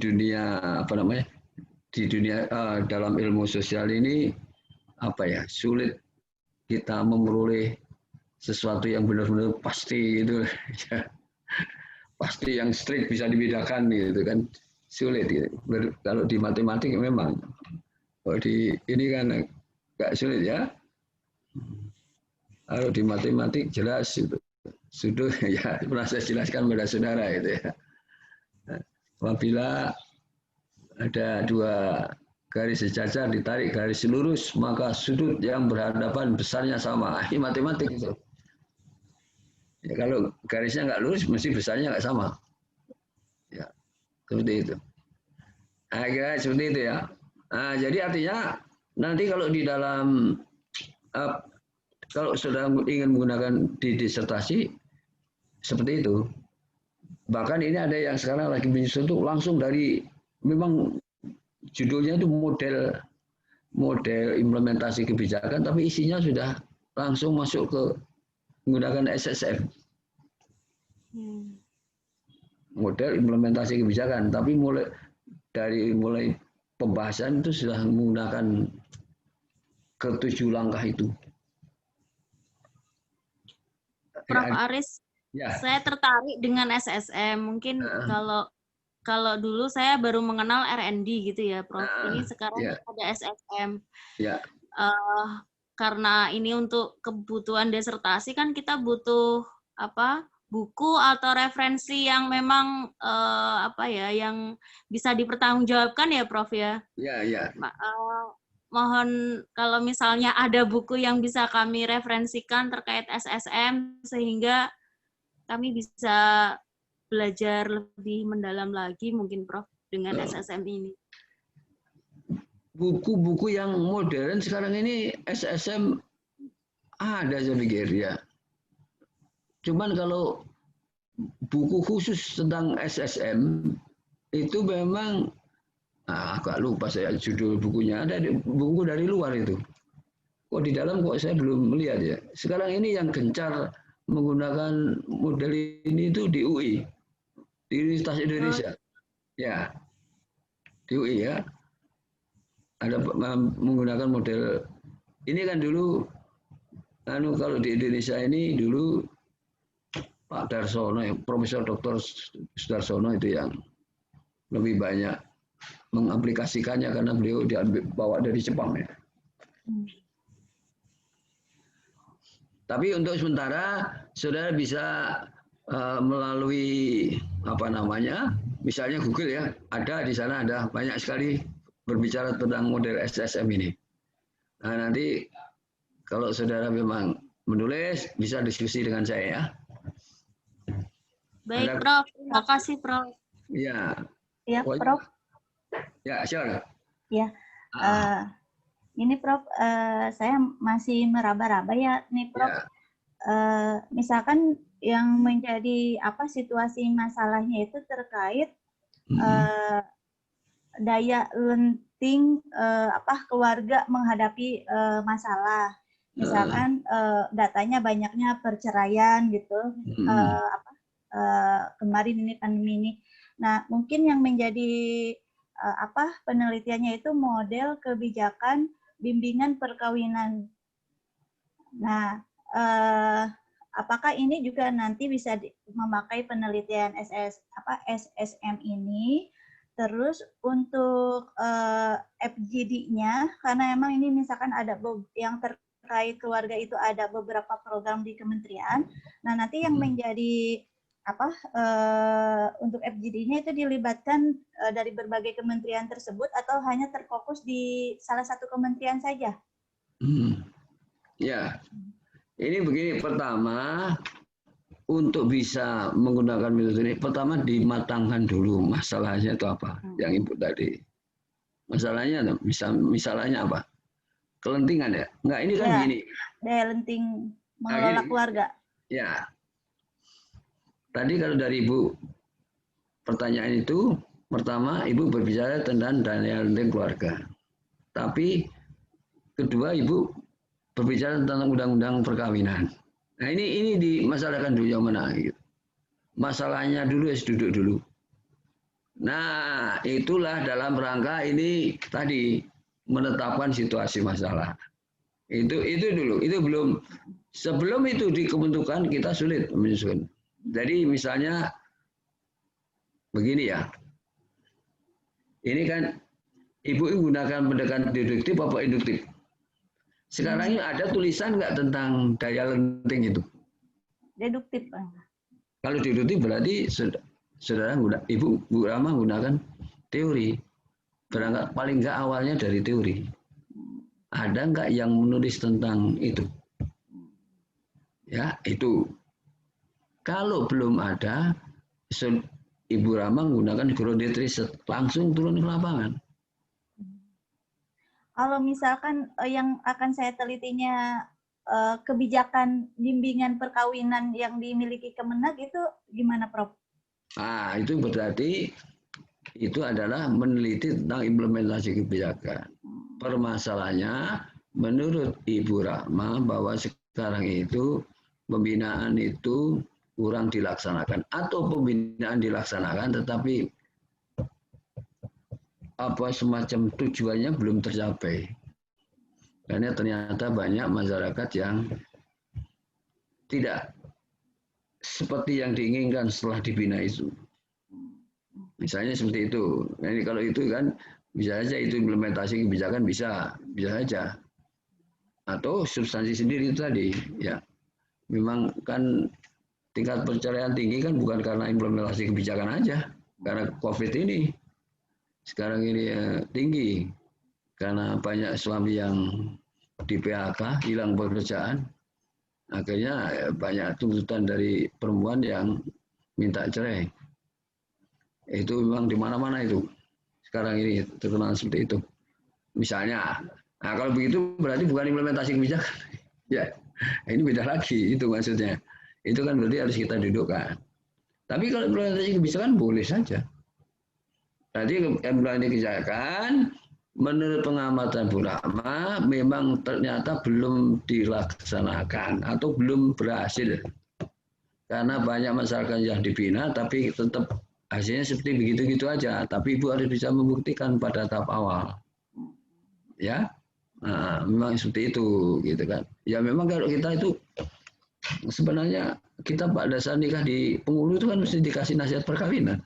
dunia apa namanya? Di dunia dalam ilmu sosial ini sulit kita memperoleh sesuatu yang benar-benar pasti itu ya. Pasti yang strict bisa dibedakan gitu kan sulit gitu. Kalau di matematik memang kalau di ini kan agak sulit ya. Kalau di matematik jelas itu sudah ya pernah saya jelaskan pada saudara itu ya. Apabila ada dua garis sejajar ditarik garis lurus maka sudut yang berhadapan besarnya sama. Ini matematik itu. Ya, kalau garisnya nggak lurus mesti besarnya nggak sama. Ya, seperti itu. Kira seperti itu ya. Nah, jadi artinya nanti kalau di dalam kalau sudah ingin menggunakan di disertasi seperti itu. Bahkan ini ada yang sekarang lagi menyusun tuh langsung dari memang judulnya itu model implementasi kebijakan, tapi isinya sudah langsung masuk ke menggunakan SSM. Model implementasi kebijakan, tapi mulai pembahasan itu sudah menggunakan ke-7 langkah itu. Prof. Aris, ya. Saya tertarik dengan SSM. Mungkin kalau dulu saya baru mengenal R&D gitu ya, Prof. Ini sekarang ada SSM. Ya. Karena ini untuk kebutuhan disertasi kan kita butuh buku atau referensi yang memang yang bisa dipertanggungjawabkan ya, Prof ya. Ya. Mohon kalau misalnya ada buku yang bisa kami referensikan terkait SSM sehingga kami bisa belajar lebih mendalam lagi mungkin Prof dengan SSM ini. Buku-buku yang modern sekarang ini SSM ada saya pikir ya. Cuman kalau buku khusus tentang SSM itu memang agak lupa saya judul bukunya. Ada buku dari luar itu. Kok di dalam kok saya belum melihat ya. Sekarang ini yang gencar menggunakan model ini itu di UI, di Universitas Indonesia. Ya, di UI ya. Ada menggunakan model ini kan dulu kalau di Indonesia ini dulu Pak Darsono, Profesor Dr. Darsono itu yang lebih banyak mengaplikasikannya karena beliau bawa dari Jepang ya. Tapi untuk sementara saudara bisa melalui misalnya Google ya, ada di sana ada banyak sekali berbicara tentang model SSM ini. Nah, nanti kalau saudara memang menulis bisa diskusi dengan saya ya. Baik, Prof. Terima kasih, Prof. Ya. Ya, Prof. Ya, silakan. Ya. Ini Prof, saya masih meraba-raba ya nih Prof. Ya. Misalkan yang menjadi situasi masalahnya itu terkait daya lenting keluarga menghadapi masalah. Misalkan datanya banyaknya perceraian gitu. Kemarin ini pandemi ini. Nah, mungkin yang menjadi penelitiannya itu model kebijakan bimbingan perkawinan. Nah, apakah ini juga nanti bisa memakai penelitian SSM ini? Terus untuk FGD-nya, karena emang ini misalkan ada yang terkait keluarga itu ada beberapa program di kementerian. Nah, nanti yang menjadi untuk FGD-nya itu dilibatkan dari berbagai kementerian tersebut atau hanya terfokus di salah satu kementerian saja? Ya, ini begini. Pertama, untuk bisa menggunakan metode ini, pertama dimatangkan dulu masalahnya itu apa, yang input tadi. Masalahnya, misalnya apa? Kelentingan ya? Enggak, ini kan gini. Daya lenting mengelola keluarga. Ya. Tadi kalau dari Ibu pertanyaan itu, pertama Ibu berbicara tentang daya lenting keluarga. Tapi kedua Ibu berbicara tentang undang-undang perkawinan. Nah ini dimasalahkan dulu yang mana gitu. Masalahnya dulu duduk dulu. Nah itulah dalam rangka ini tadi menetapkan situasi masalah. Itu dulu, itu belum. Sebelum itu dikebentukan kita sulit menyusun. Jadi misalnya begini ya, ini kan Ibu gunakan pendekatan deduktif apa induktif? Sekarang ini ada tulisan nggak tentang daya lenting itu? Deduktif. Kalau deduktif berarti saudara Ibu Bu Rama gunakan teori. Berangkat paling nggak awalnya dari teori. Ada nggak yang menulis tentang itu? Ya itu. Kalau belum ada, Ibu Rama menggunakan grounded research, langsung turun ke lapangan. Kalau misalkan yang akan saya telitinya kebijakan bimbingan perkawinan yang dimiliki Kemenag itu gimana, Prof? Ah, itu berarti itu adalah meneliti tentang implementasi kebijakan. Permasalahannya, menurut Ibu Rama bahwa sekarang itu pembinaan itu kurang dilaksanakan atau pembinaan dilaksanakan tetapi semacam tujuannya belum tercapai karena ternyata banyak masyarakat yang tidak seperti yang diinginkan setelah dibina itu, misalnya seperti itu. Nah, ini kalau itu kan bisa saja itu implementasi kebijakan bisa saja atau substansi sendiri itu tadi ya. Memang kan tingkat perceraian tinggi kan bukan karena implementasi kebijakan aja, karena COVID ini. Sekarang ini tinggi karena banyak suami yang di PHK, hilang pekerjaan. Akhirnya banyak tuntutan dari perempuan yang minta cerai. Itu memang di mana-mana itu. Sekarang ini terkenal seperti itu. Misalnya, nah kalau begitu berarti bukan implementasi kebijakan. Ya, ini beda lagi itu maksudnya. Itu kan berarti harus kita dudukkan. Tapi kalau implementasi kebijakan boleh saja. Tadi implementasi kebijakan menurut pengamatan Bu Rama memang ternyata belum dilaksanakan atau belum berhasil. Karena banyak masyarakat yang dibina tapi tetap hasilnya seperti begitu-gitu aja. Tapi Ibu harus bisa membuktikan pada tahap awal. Ya. Nah, memang seperti itu, gitu kan. Ya memang kalau kita itu sebenarnya kita pada saat nikah di penghulu itu kan mesti dikasih nasihat perkawinan.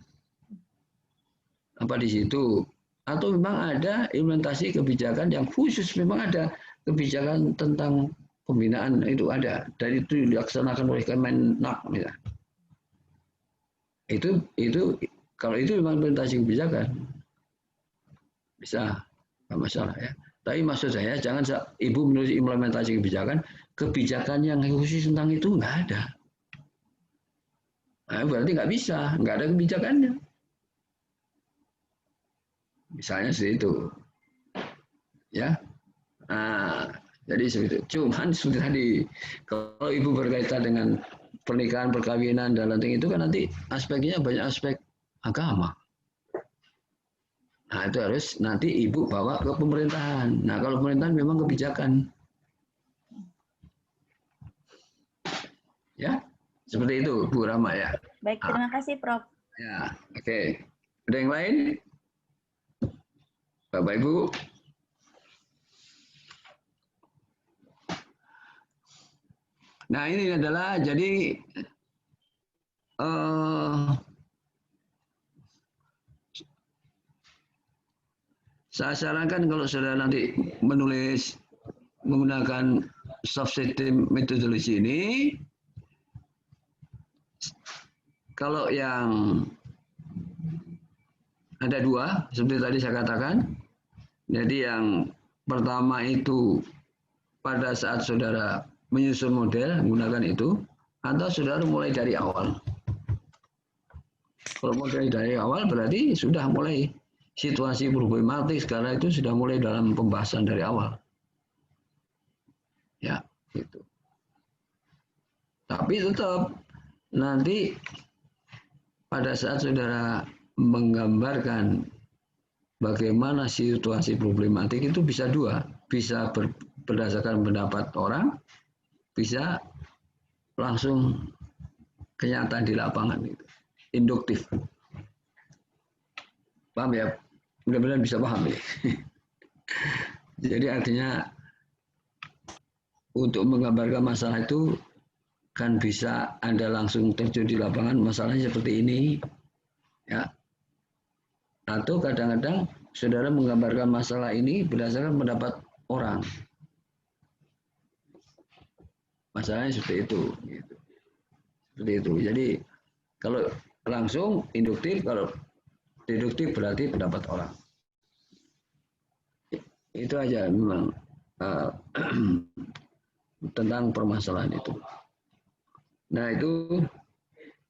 Apa di situ? Atau memang ada implementasi kebijakan yang khusus, memang ada kebijakan tentang pembinaan itu ada, dan itu dilaksanakan oleh Kemenak. Ya. Itu kalau itu memang implementasi kebijakan bisa, nggak masalah ya. Tapi maksud saya jangan ibu menulis implementasi kebijakan yang khusus tentang itu nggak ada. Nah, berarti nggak bisa, nggak ada kebijakannya. Misalnya seperti itu, ya. Nah, jadi seperti itu. Cuman seperti tadi, kalau ibu berkaitan dengan pernikahan, perkawinan dan lain itu kan nanti aspeknya banyak aspek agama. Nah, itu harus nanti ibu bawa ke pemerintahan. Nah, kalau pemerintahan memang kebijakan. Ya, seperti itu Bu Rama ya. Baik, terima kasih Prof. Ya, oke. Ada yang lain? Bapak Ibu? Nah, ini adalah jadi saya sarankan kalau saudara nanti menulis menggunakan soft system metodologi ini, kalau yang ada dua, seperti tadi saya katakan. Jadi yang pertama itu pada saat saudara menyusun model menggunakan itu, atau saudara mulai dari awal. Kalau mulai dari awal berarti sudah mulai situasi problematik, karena itu sudah mulai dalam pembahasan dari awal. Ya, gitu. Tapi tetap nanti pada saat saudara menggambarkan bagaimana situasi problematik itu bisa dua, bisa berdasarkan pendapat orang, bisa langsung kenyataan di lapangan itu, induktif. Paham ya? Mudah-mudahan bisa paham ya. Jadi artinya untuk menggambarkan masalah itu kan bisa Anda langsung terjun di lapangan, masalahnya seperti ini, ya. Atau kadang-kadang saudara menggambarkan masalah ini berdasarkan pendapat orang. Masalahnya seperti itu. Gitu. Seperti itu. Jadi kalau langsung induktif, kalau deduktif berarti pendapat orang. Itu aja memang tentang permasalahan itu. Nah itu,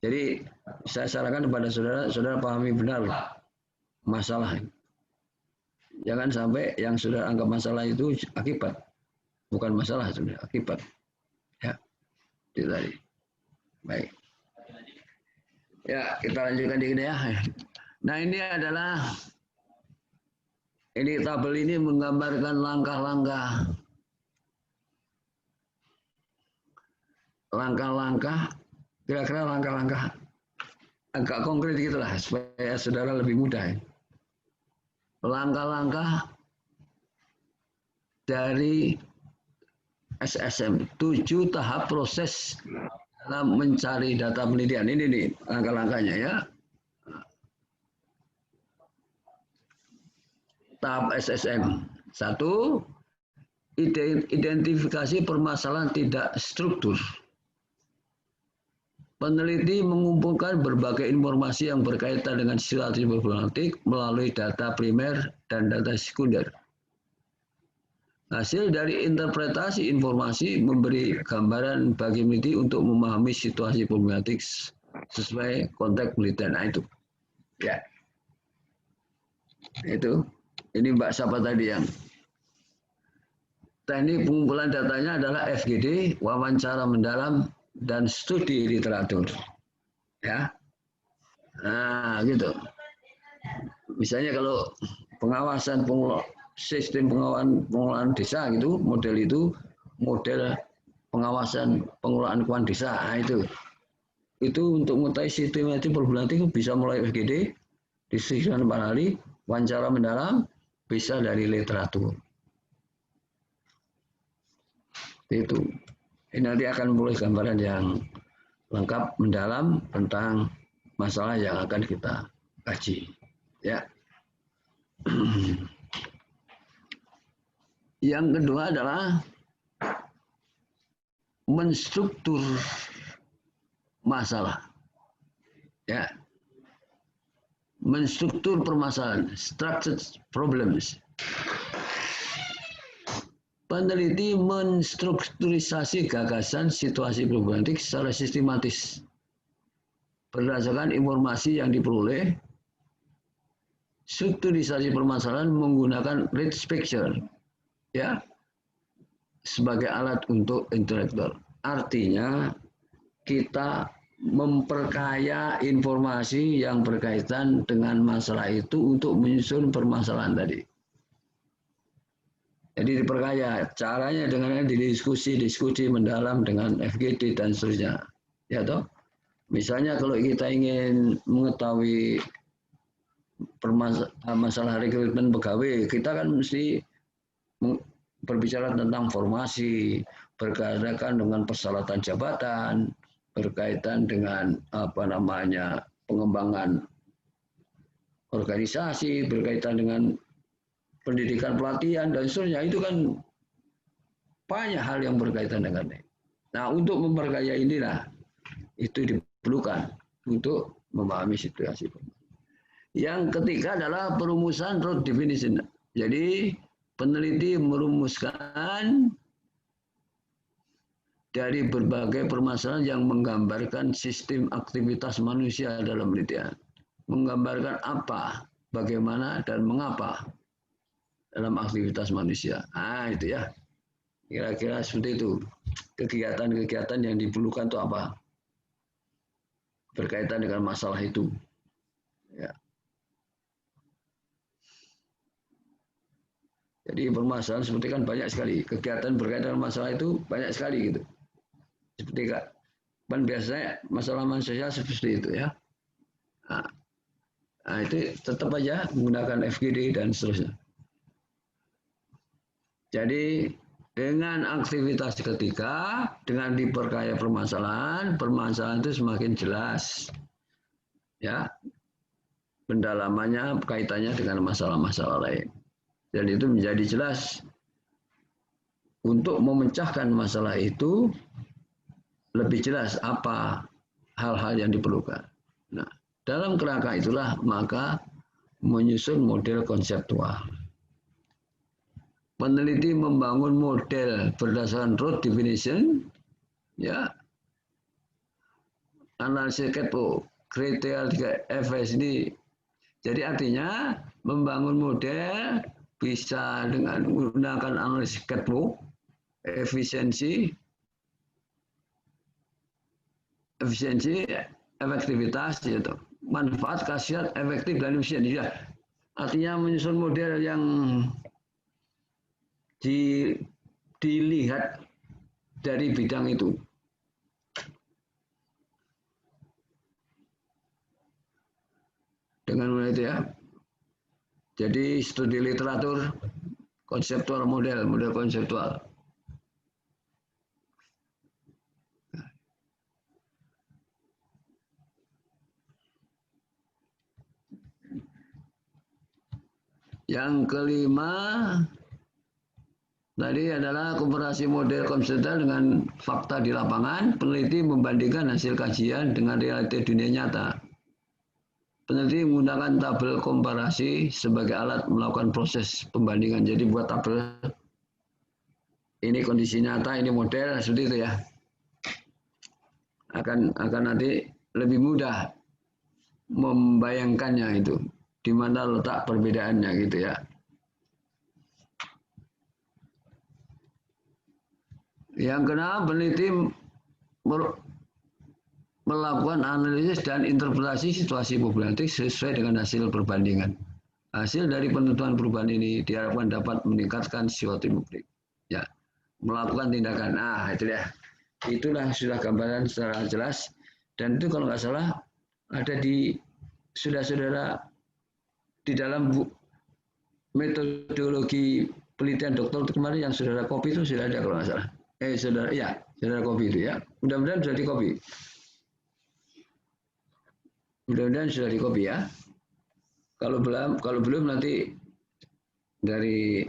jadi saya sarankan kepada saudara, saudara pahami benar masalah. Jangan sampai yang sudah anggap masalah itu akibat, bukan masalah sebenarnya, akibat. Ya, itu tadi. Baik. Ya, kita lanjutkan dikit ya. Nah ini adalah, ini tabel ini menggambarkan langkah-langkah, kira-kira langkah-langkah agak konkret gitulah supaya saudara lebih mudah. Langkah-langkah dari SSM, 7 tahap proses dalam mencari data penelitian. Ini nih langkah-langkahnya ya. Tahap SSM. 1, identifikasi permasalahan tidak struktur. Peneliti mengumpulkan berbagai informasi yang berkaitan dengan situasi problematik melalui data primer dan data sekunder. Hasil dari interpretasi informasi memberi gambaran bagi peneliti untuk memahami situasi problematik sesuai konteks penelitian. Nah itu, ya, itu. Ini Mbak siapa tadi yang teknik pengumpulan datanya adalah FGD, wawancara mendalam dan studi literatur, ya. Nah, gitu. Misalnya kalau pengawasan sistem pengelolaan desa gitu, model itu model pengawasan pengelolaan keuangan desa. Nah, itu untuk mengetahui sistematik problematik bisa mulai FGD, diskusi dengan para ahli, wawancara mendalam, bisa dari literatur. Itu. Ini nanti akan memperoleh gambaran yang lengkap, mendalam tentang masalah yang akan kita kaji. Ya. Yang kedua adalah menstruktur masalah. Ya. Menstruktur permasalahan, structured problems. Peneliti menstrukturisasi gagasan situasi problematik secara sistematis berdasarkan informasi yang diperoleh. Strukturisasi permasalahan menggunakan rich picture, ya, sebagai alat untuk intelektual. Artinya kita memperkaya informasi yang berkaitan dengan masalah itu untuk menyusun permasalahan tadi. Jadi diperkaya, caranya dengan diskusi mendalam dengan FGD dan seterusnya. Ya toh? Misalnya kalau kita ingin mengetahui masalah rekrutmen pegawai, kita kan mesti berbicara tentang formasi, berkaitan dengan persyaratan jabatan, berkaitan dengan pengembangan organisasi, berkaitan dengan pendidikan pelatihan dan seterusnya. Itu kan banyak hal yang berkaitan dengan ini. Nah, untuk memperkaya inilah itu diperlukan untuk memahami situasi. Yang ketiga adalah perumusan root definition. Jadi peneliti merumuskan dari berbagai permasalahan yang menggambarkan sistem aktivitas manusia dalam penelitian. Menggambarkan apa, bagaimana, dan mengapa dalam aktivitas manusia. Ah, itu ya. Kira-kira seperti itu. Kegiatan-kegiatan yang diperlukan itu apa? Berkaitan dengan masalah itu. Ya. Jadi permasalahan seperti kan banyak sekali. Kegiatan berkaitan dengan masalah itu banyak sekali gitu. Seperti kan biasanya masalah manusia seperti itu ya. Nah, itu tetap aja menggunakan FGD dan seterusnya. Jadi dengan aktivitas ketiga, dengan diperkaya permasalahan itu semakin jelas. Ya. Pendalamannya kaitannya dengan masalah-masalah lain. Dan itu menjadi jelas untuk memecahkan masalah itu lebih jelas apa hal-hal yang diperlukan. Nah, dalam kerangka itulah maka menyusun model konseptual. Peneliti membangun model berdasarkan root definition, ya, analisis kriteria 3Fs ini. Jadi artinya membangun model bisa dengan menggunakan analisis catwalk, efisiensi, efektivitas, yaitu manfaat, khasiat, efektif dan efisien. Ya. Artinya menyusun model yang dilihat dari bidang itu. Dengan itu ya. Jadi studi literatur konseptual model konseptual. Yang kelima tadi adalah komparasi model konseptual dengan fakta di lapangan. Peneliti membandingkan hasil kajian dengan realita dunia nyata. Peneliti menggunakan tabel komparasi sebagai alat melakukan proses pembandingan. Jadi buat tabel, ini kondisi nyata, ini model, seperti itu ya. Akan nanti lebih mudah membayangkannya itu, di mana letak perbedaannya gitu ya. Yang keenam, peneliti melakukan analisis dan interpretasi situasi problematik sesuai dengan hasil perbandingan. Hasil dari penentuan perubahan ini diharapkan dapat meningkatkan situasi publik. Ya, melakukan tindakan. Nah, itu ya. Itulah sudah gambaran secara jelas. Dan itu kalau nggak salah ada di saudara di dalam metodologi penelitian dokter kemarin yang saudara copy itu sudah ada kalau nggak salah. Saudara, ya, saudara copy itu ya. Mudah-mudahan sudah di copy. Mudah-mudahan sudah di copy ya. Kalau belum nanti dari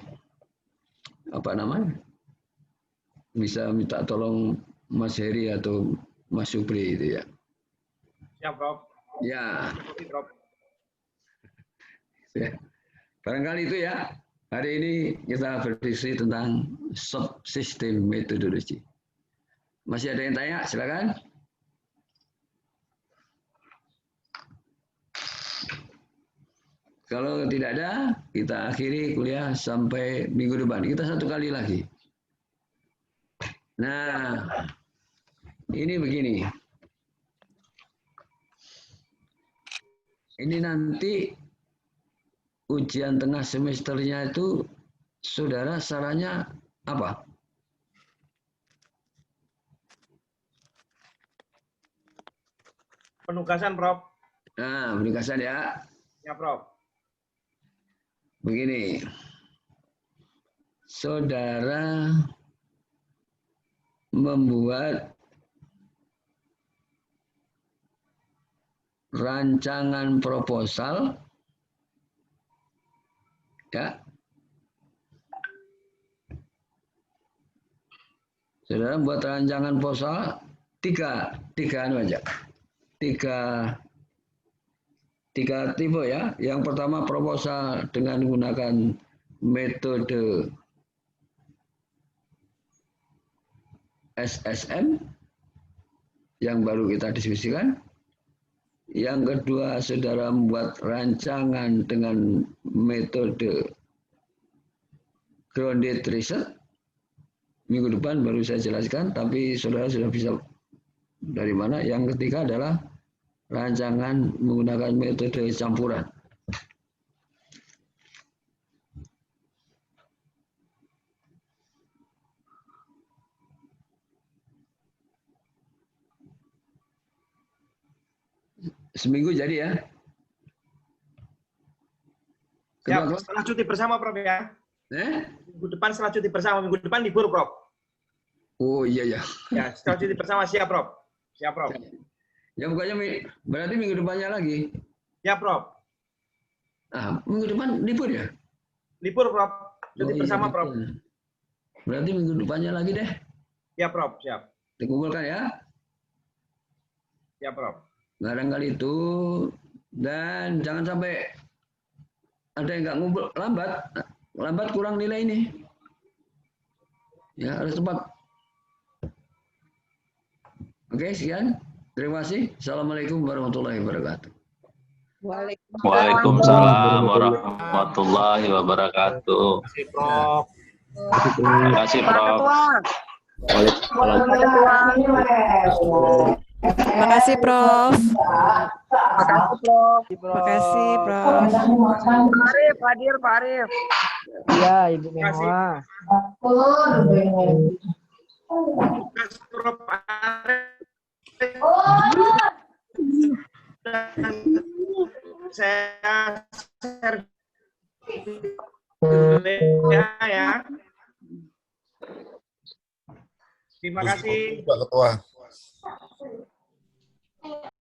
apa namanya? Bisa minta tolong Mas Heri atau Mas Supri itu ya. Ya, Prof. Ya. Copy, Prof. Ya. Barangkali itu ya. Hari ini kita berdiskusi tentang subsistem metodologi. Masih ada yang tanya? Silakan. Kalau tidak ada, kita akhiri kuliah sampai minggu depan. Kita satu kali lagi. Nah, ini begini. Ini nanti ujian tengah semesternya itu, saudara sarannya apa? Penugasan, Prof. Nah, penugasan ya. Ya, Prof. Begini, saudara membuat rancangan proposal, ya. Saudara buat rancangan proposal tiga tipe ya. Yang pertama proposal dengan menggunakan metode SSM yang baru kita diskusikan. Yang kedua, saudara membuat rancangan dengan metode grounded research. Minggu depan baru saya jelaskan, tapi saudara sudah bisa dari mana. Yang ketiga adalah rancangan menggunakan metode campuran. Seminggu jadi ya. Ya, setelah cuti bersama, Prof ya. Minggu depan setelah cuti bersama, minggu depan libur, Prof. Oh iya ya. Ya, setelah cuti bersama siap, Prof. Siap, Prof. Ya bukannya berarti minggu depannya lagi. Ya, Prof. Ah, minggu depan libur ya? Libur, Prof. Cuti bersama, Prof. Berarti minggu depannya lagi deh. Ya, Prof. Siap. Dikumpulkan ya. Ya, Prof. Barangkali itu, dan jangan sampai ada yang nggak ngumpul lambat kurang nilai ini. Ya harus tepat. Oke, sekian. Terima kasih. Assalamualaikum warahmatullahi wabarakatuh. Waalaikumsalam warahmatullahi wabarakatuh. Terima kasih, Prof. Terima kasih, Prof. Terima kasih, Prof. Terima kasih, Prof. Pak Arif, Pak Arif. Iya, Ibu Mehwa. Prof. Saya share ya. Terima kasih. Pak Ketua.